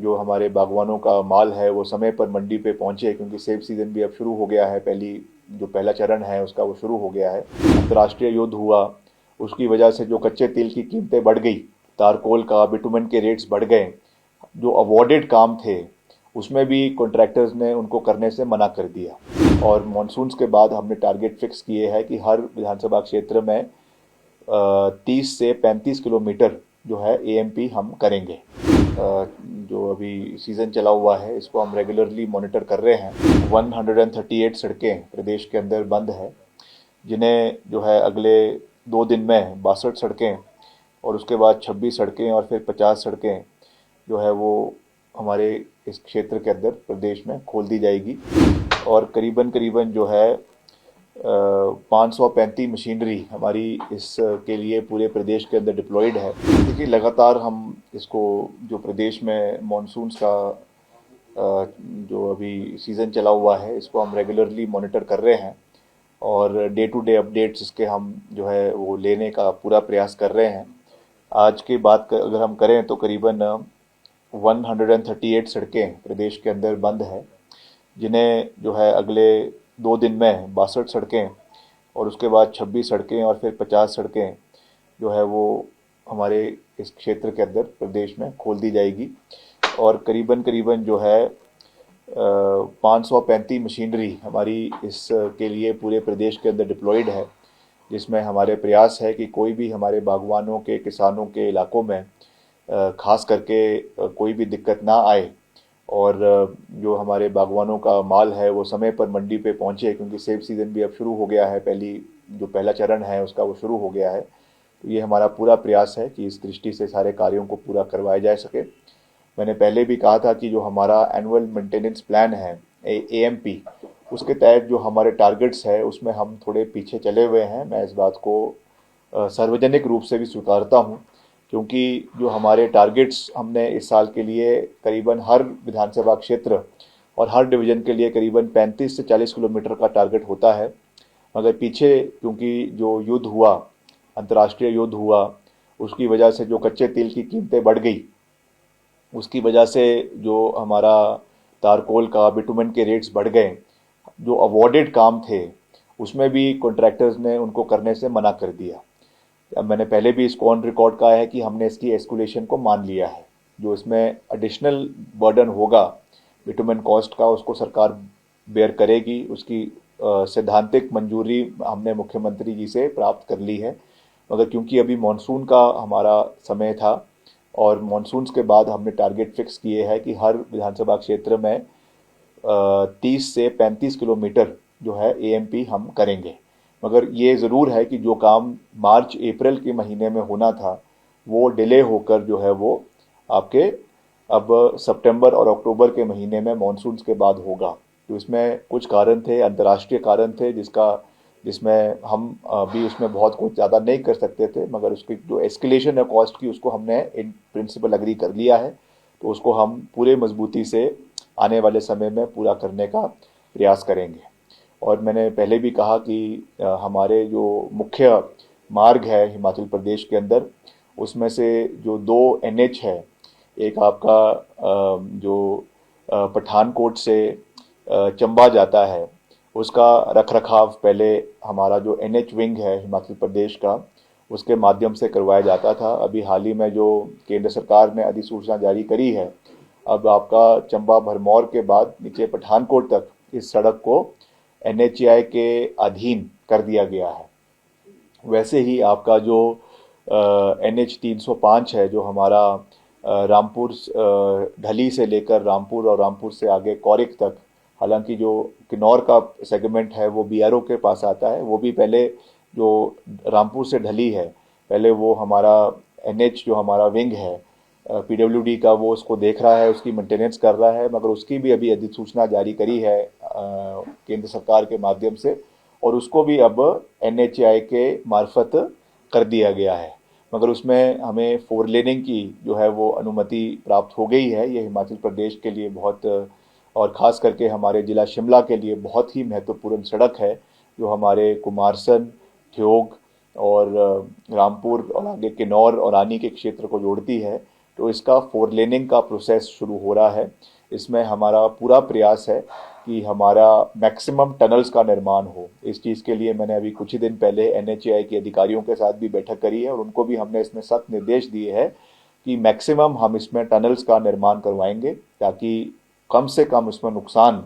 जो हमारे बागवानों का माल है वो समय पर मंडी पे पहुंचे, क्योंकि सेब सीज़न भी अब शुरू हो गया है। जो पहला चरण है उसका वो शुरू हो गया है। अंतर्राष्ट्रीय युद्ध हुआ, उसकी वजह से जो कच्चे तेल की कीमतें बढ़ गई, तारकोल का बिटुमेन के रेट्स बढ़ गए। जो अवॉर्डेड काम थे उसमें भी कॉन्ट्रैक्टर्स ने उनको करने से मना कर दिया। और मानसून्स के बाद हमने टारगेट फिक्स किए हैं कि हर विधानसभा क्षेत्र में 30 से 35 किलोमीटर जो है एएमपी हम करेंगे। जो अभी सीज़न चला हुआ है इसको हम रेगुलरली मॉनिटर कर रहे हैं। 138 सड़कें प्रदेश के अंदर बंद है, जिन्हें जो है अगले 2 दिन में 62 सड़कें और उसके बाद 26 सड़कें और फिर 50 सड़कें जो है वो हमारे इस क्षेत्र के अंदर प्रदेश में खोल दी जाएगी। और करीबन करीबन जो है 535 मशीनरी हमारी इसके लिए पूरे प्रदेश के अंदर डिप्लॉयड है। देखिए, लगातार हम इसको जो प्रदेश में मानसून्स का जो अभी सीज़न चला हुआ है इसको हम रेगुलरली मॉनिटर कर रहे हैं और डे टू डे अपडेट्स इसके हम जो है वो लेने का पूरा प्रयास कर रहे हैं। आज की बात अगर हम करें तो करीबन 138 सड़कें प्रदेश के अंदर बंद है, जिन्हें जो है अगले 2 दिन में 62 सड़कें और उसके बाद 26 सड़कें और फिर 50 सड़कें जो है वो हमारे इस क्षेत्र के अंदर प्रदेश में खोल दी जाएगी। और करीबन करीबन जो है 535 मशीनरी हमारी इसके लिए पूरे प्रदेश के अंदर डिप्लॉयड है, जिसमें हमारे प्रयास है कि कोई भी हमारे बागवानों के किसानों के इलाकों में खास करके कोई भी दिक्कत ना आए और जो हमारे बागवानों का माल है वो समय पर मंडी पे पहुंचे, क्योंकि सेब सीज़न भी अब शुरू हो गया है। जो पहला चरण है उसका वो शुरू हो गया है। तो ये हमारा पूरा प्रयास है कि इस दृष्टि से सारे कार्यों को पूरा करवाया जा सके। मैंने पहले भी कहा था कि जो हमारा एनुअल मेंटेनेंस प्लान है एएमपी, उसके तहत जो हमारे टारगेट्स है उसमें हम थोड़े पीछे चले हुए हैं। मैं इस बात को सार्वजनिक रूप से भी स्वीकारता हूं, क्योंकि जो हमारे टारगेट्स हमने इस साल के लिए करीबन हर विधानसभा क्षेत्र और हर डिवीज़न के लिए करीबन 35 से 40 किलोमीटर का टारगेट होता है। मगर पीछे क्योंकि जो युद्ध हुआ, अंतर्राष्ट्रीय युद्ध हुआ, उसकी वजह से जो कच्चे तेल की कीमतें बढ़ गई, उसकी वजह से जो हमारा तारकोल का बिटुमेन के रेट्स बढ़ गए। जो अवॉर्डेड काम थे उसमें भी कॉन्ट्रैक्टर्स ने उनको करने से मना कर दिया। अब मैंने पहले भी इसको ऑन रिकॉर्ड कहा है कि हमने इसकी एस्कुलेशन को मान लिया है। जो इसमें एडिशनल बर्डन होगा बिटुमेन कॉस्ट का, उसको सरकार बेयर करेगी। उसकी सैद्धांतिक मंजूरी हमने मुख्यमंत्री जी से प्राप्त कर ली है। मगर क्योंकि अभी मानसून का हमारा समय था और मानसून्स के बाद हमने टारगेट फिक्स किए हैं कि हर विधानसभा क्षेत्र में 30 से 35 किलोमीटर जो है एएमपी हम करेंगे। मगर ये ज़रूर है कि जो काम मार्च अप्रैल के महीने में होना था वो डिले होकर जो है वो आपके अब सितंबर और अक्टूबर के महीने में मानसून्स के बाद होगा। तो इसमें कुछ कारण थे, अंतर्राष्ट्रीय कारण थे, जिसमें हम भी उसमें बहुत कुछ ज़्यादा नहीं कर सकते थे। मगर उसकी जो एस्केलेशन है कॉस्ट की, उसको हमने इन प्रिंसिपल एग्री कर लिया है। तो उसको हम पूरे मजबूती से आने वाले समय में पूरा करने का प्रयास करेंगे। और मैंने पहले भी कहा कि हमारे जो मुख्य मार्ग है हिमाचल प्रदेश के अंदर, उसमें से जो 2 एनएच है, एक आपका जो पठानकोट से चंबा जाता है, उसका रखरखाव पहले हमारा जो एनएच विंग है हिमाचल प्रदेश का, उसके माध्यम से करवाया जाता था। अभी हाल ही में जो केंद्र सरकार ने अधिसूचना जारी करी है, अब आपका चंबा भरमौर के बाद नीचे पठानकोट तक इस सड़क को एनएचएआई के अधीन कर दिया गया है। वैसे ही आपका जो एनएच 305 है, जो हमारा रामपुर ढली से लेकर रामपुर और रामपुर से आगे कौरिक तक, हालांकि जो किन्नौर का सेगमेंट है वो बीआरओ के पास आता है, वो भी पहले जो रामपुर से ढली है, पहले वो हमारा एनएच जो हमारा विंग है पीडब्ल्यूडी का, वो उसको देख रहा है, उसकी मेंटेनेंस कर रहा है। मगर उसकी भी अभी अधिसूचना जारी करी है केंद्र सरकार के माध्यम से, और उसको भी अब एनएचएआई के मार्फत कर दिया गया है। मगर उसमें हमें 4 लेनिंग की जो है वो अनुमति प्राप्त हो गई है। ये हिमाचल प्रदेश के लिए बहुत, और ख़ास करके हमारे ज़िला शिमला के लिए बहुत ही महत्वपूर्ण सड़क है, जो हमारे कुमारसन, ठियोग और रामपुर और आगे किन्नौर और आनी के क्षेत्र को जोड़ती है। तो इसका 4 लेनिंग का प्रोसेस शुरू हो रहा है। इसमें हमारा पूरा प्रयास है कि हमारा मैक्सिमम टनल्स का निर्माण हो। इस चीज़ के लिए मैंने अभी कुछ ही दिन पहले NHAI के अधिकारियों के साथ भी बैठक करी है और उनको भी हमने इसमें सख्त निर्देश दिए हैं कि मैक्सिमम हम इसमें टनल्स का निर्माण करवाएंगे, ताकि कम से कम इसमें नुकसान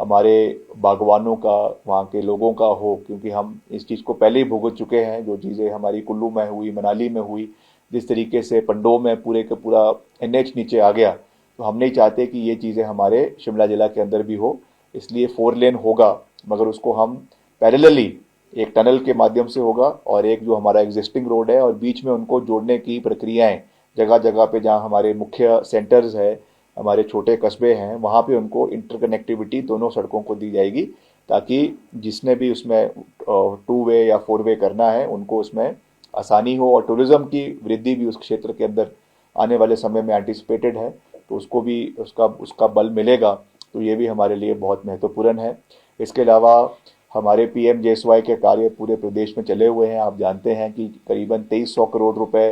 हमारे बागवानों का, वहाँ के लोगों का हो, क्योंकि हम इस चीज़ को पहले ही भुगत चुके हैं। जो चीज़ें हमारी कुल्लू में हुई, मनाली में हुई, जिस तरीके से पंडोह में पूरे का पूरा NH नीचे आ गया, तो हम नहीं चाहते कि ये चीज़ें हमारे शिमला जिला के अंदर भी हो। इसलिए 4 लेन होगा, मगर उसको हम पैरेलली एक टनल के माध्यम से होगा और एक जो हमारा एग्जिस्टिंग रोड है, और बीच में उनको जोड़ने की प्रक्रियाएं जगह जगह पे जहाँ हमारे मुख्य सेंटर्स है, हमारे छोटे कस्बे हैं, वहाँ पे उनको इंटरकनेक्टिविटी दोनों सड़कों को दी जाएगी, ताकि जिसने भी उसमें 2 वे या 4 वे करना है उनको उसमें आसानी हो। और टूरिज़्म की वृद्धि भी उस क्षेत्र के अंदर आने वाले समय में एंटिसिपेटेड है, तो उसको भी उसका बल मिलेगा। तो ये भी हमारे लिए बहुत महत्वपूर्ण है। इसके अलावा हमारे PMJSY के कार्य पूरे प्रदेश में चले हुए हैं। आप जानते हैं कि करीबन 2300 करोड़ रुपए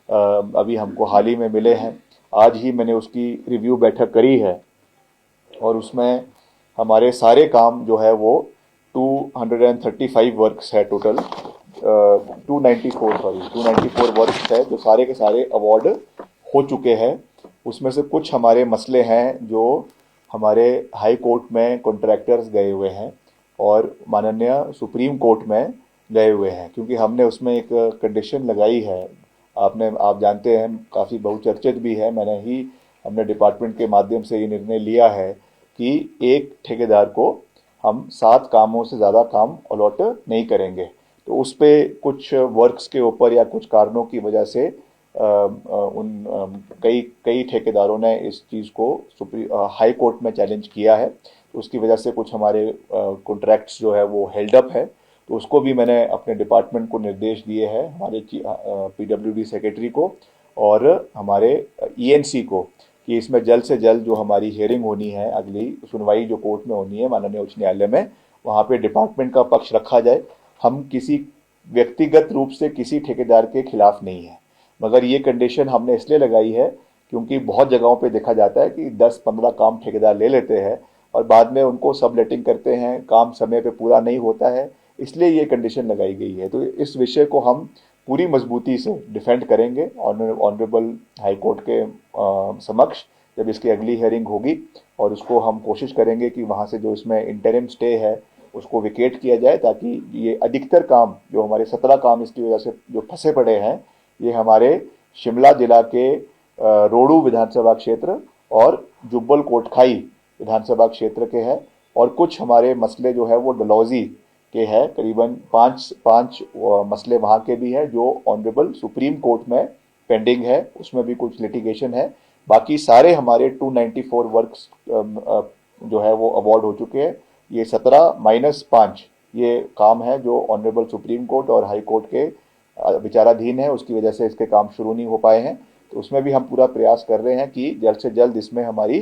अभी हमको हाल ही में मिले हैं। आज ही मैंने उसकी रिव्यू बैठक करी है और उसमें हमारे सारे काम जो है वो 235 वर्क्स है टोटल, 294 वर्क्स है जो सारे के सारे अवार्ड हो चुके हैं। उसमें से कुछ हमारे मसले हैं जो हमारे हाई कोर्ट में कॉन्ट्रैक्टर्स गए हुए हैं और माननीय सुप्रीम कोर्ट में गए हुए हैं, क्योंकि हमने उसमें एक कंडीशन लगाई है। आप जानते हैं, काफ़ी बहुचर्चित भी है। हमने डिपार्टमेंट के माध्यम से ये निर्णय लिया है कि एक ठेकेदार को हम 7 कामों से ज़्यादा काम अलॉट नहीं करेंगे। तो उस पर कुछ वर्क्स के ऊपर या कुछ कारणों की वजह से कई ठेकेदारों ने इस चीज़ को हाई कोर्ट में चैलेंज किया है। तो उसकी वजह से कुछ हमारे कॉन्ट्रैक्ट्स जो है वो हेल्ड अप है। तो उसको भी मैंने अपने डिपार्टमेंट को निर्देश दिए हैं, हमारे PWD सेक्रेटरी को और हमारे ENC को, कि इसमें जल्द से जल्द जो हमारी हियरिंग होनी है, अगली सुनवाई जो कोर्ट में होनी है माननीय उच्च न्यायालय में, वहाँ पे डिपार्टमेंट का पक्ष रखा जाए। हम किसी व्यक्तिगत रूप से किसी ठेकेदार के खिलाफ नहीं है, मगर ये कंडीशन हमने इसलिए लगाई है क्योंकि बहुत जगहों पे देखा जाता है कि 10-15 काम ठेकेदार ले लेते हैं और बाद में उनको सब लेटिंग करते हैं, काम समय पे पूरा नहीं होता है, इसलिए ये कंडीशन लगाई गई है। तो इस विषय को हम पूरी मजबूती से डिफेंड करेंगे ऑनरेबल हाई कोर्ट के समक्ष जब इसकी अगली हियरिंग होगी, और उसको हम कोशिश करेंगे कि वहाँ से जो इसमें इंटरिम स्टे है उसको विकेट किया जाए, ताकि ये अधिकतर काम जो हमारे 17 काम इसकी वजह से जो फंसे पड़े हैं, ये हमारे शिमला जिला के रोडू विधानसभा क्षेत्र और जुब्बल कोटखाई विधानसभा क्षेत्र के हैं, और कुछ हमारे मसले जो है वो डलहौजी के हैं। करीबन पाँच मसले वहाँ के भी हैं जो ऑनरेबल सुप्रीम कोर्ट में पेंडिंग है, उसमें भी कुछ लिटिगेशन है। बाकी सारे हमारे 294 वर्क्स जो है वो अवार्ड हो चुके हैं। ये 17-5 ये काम है जो ऑनरेबल सुप्रीम कोर्ट और हाई कोर्ट के विचाराधीन है, उसकी वजह से इसके काम शुरू नहीं हो पाए हैं। तो उसमें भी हम पूरा प्रयास कर रहे हैं कि जल्द से जल्द इसमें हमारी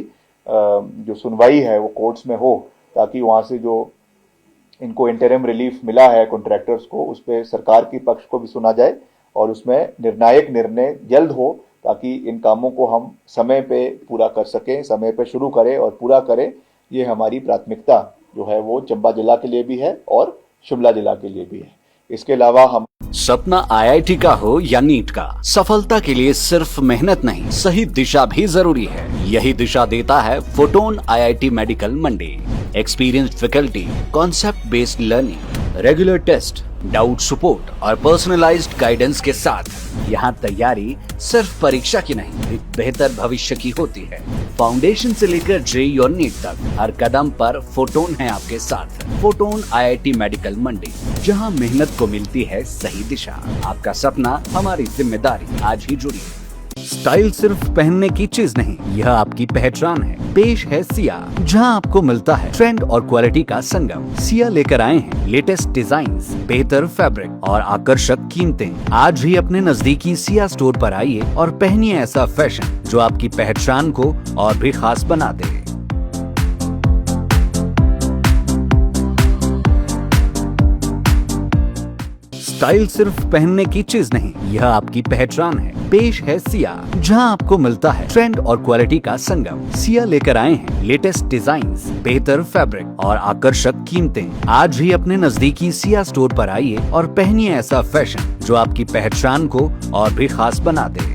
जो सुनवाई है वो कोर्ट्स में हो, ताकि वहाँ से जो इनको इंटरिम रिलीफ मिला है कॉन्ट्रैक्टर्स को, उस पर सरकार की पक्ष को भी सुना जाए और उसमें निर्णायक निर्णय जल्द हो, ताकि इन कामों को हम समय पे पूरा कर सकें, समय पे शुरू करें और पूरा करें। ये हमारी प्राथमिकता जो है वो चंबा जिला के लिए भी है और शिमला जिला के लिए भी है। इसके अलावा हम सपना IIT का हो या नीट का, सफलता के लिए सिर्फ मेहनत नहीं, सही दिशा भी जरूरी है। यही दिशा देता है Photon IIT medical Mandi. Experienced faculty, concept based learning, regular test, doubt support और पर्सनलाइज्ड गाइडेंस के साथ यहाँ तैयारी सिर्फ परीक्षा की नहीं, एक बेहतर भविष्य की होती है। फाउंडेशन से लेकर JEE और नीट तक हर कदम पर फोटोन है आपके साथ। फोटोन IIT मेडिकल मंडी, जहाँ मेहनत को मिलती है सही दिशा। आपका सपना हमारी जिम्मेदारी। आज ही जुड़िए। स्टाइल सिर्फ पहनने की चीज नहीं, यह आपकी पहचान है। पेश है सिया, जहां आपको मिलता है ट्रेंड और क्वालिटी का संगम। सिया लेकर आए हैं लेटेस्ट डिजाइन्स, बेहतर फैब्रिक और आकर्षक कीमतें। आज ही अपने नजदीकी सिया स्टोर पर आइए और पहनिए ऐसा फैशन जो आपकी पहचान को और भी खास बना दे। स्टाइल सिर्फ पहनने की चीज नहीं, यह आपकी पहचान है। पेश है सिया, जहां आपको मिलता है ट्रेंड और क्वालिटी का संगम। सिया लेकर आए हैं लेटेस्ट डिजाइन्स, बेहतर फैब्रिक और आकर्षक कीमतें। आज ही अपने नजदीकी सिया स्टोर पर आइए और पहनिए ऐसा फैशन जो आपकी पहचान को और भी खास बना दे।